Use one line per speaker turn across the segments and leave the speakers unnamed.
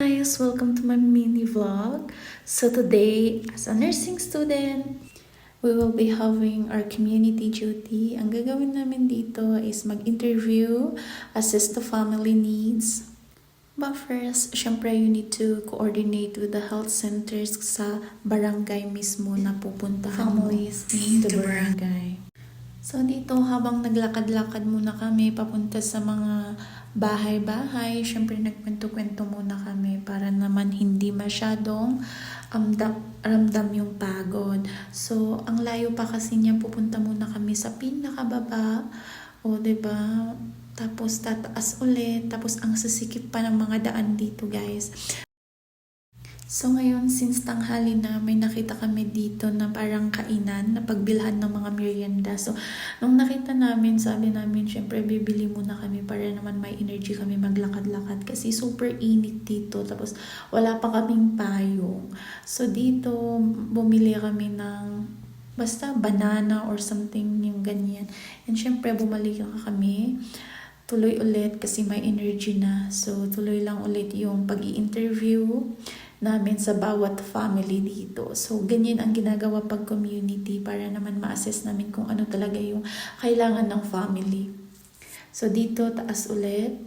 Guys, welcome to my mini vlog. So today, as a nursing student, we will be having our community duty. Ang gagawin namin dito is mag-interview, assess the family needs. But first, syempre you need to coordinate with the health centers sa barangay mismo na pupuntahan families in the barangay. So dito, habang naglakad-lakad muna kami papunta sa mga bahay-bahay, syempre nagkwento-kwento muna kami para naman hindi masyadong ramdam yung pagod. So, ang layo pa kasi niya, pupunta muna kami sa pinakababa. O, diba? Tapos tataas ulit. Tapos ang sisikip pa ng mga daan dito, guys. So ngayon, since tanghali na, may nakita kami dito na parang kainan, na pagbilhan ng mga merienda. So, nung nakita namin, sabi namin, syempre, bibili muna kami para naman may energy kami maglakad-lakad. Kasi super init dito. Tapos, wala pa kaming payong. So, dito, bumili kami ng basta banana or something yung ganyan. And syempre, bumalik kami. Tuloy ulit kasi may energy na. So, tuloy lang ulit yung pag-i-interview namin sa bawat family dito. So, ganyan ang ginagawa pag community para naman ma-assess namin kung ano talaga yung kailangan ng family. So, dito, taas ulit.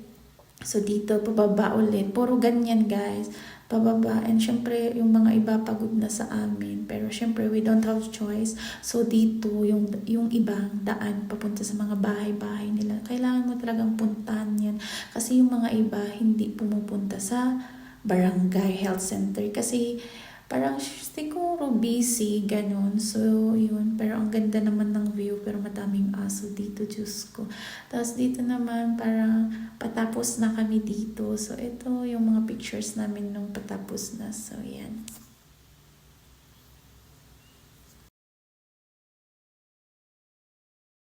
So, dito, pababa ulit. Puro ganyan, guys. Pababa. And syempre, yung mga iba pagod na sa amin. Pero syempre, we don't have choice. So, dito, yung ibang daan papunta sa mga bahay-bahay nila. Kailangan mo talagang puntahan yan. Kasi yung mga iba, hindi pumupunta sa barangay health center kasi parang siguro busy, ganun. So, yun. Pero ang ganda naman ng view, pero madaming aso dito, Diyos ko. Tapos dito naman, parang patapos na kami dito. So, ito yung mga pictures namin nung patapos na. So, yan.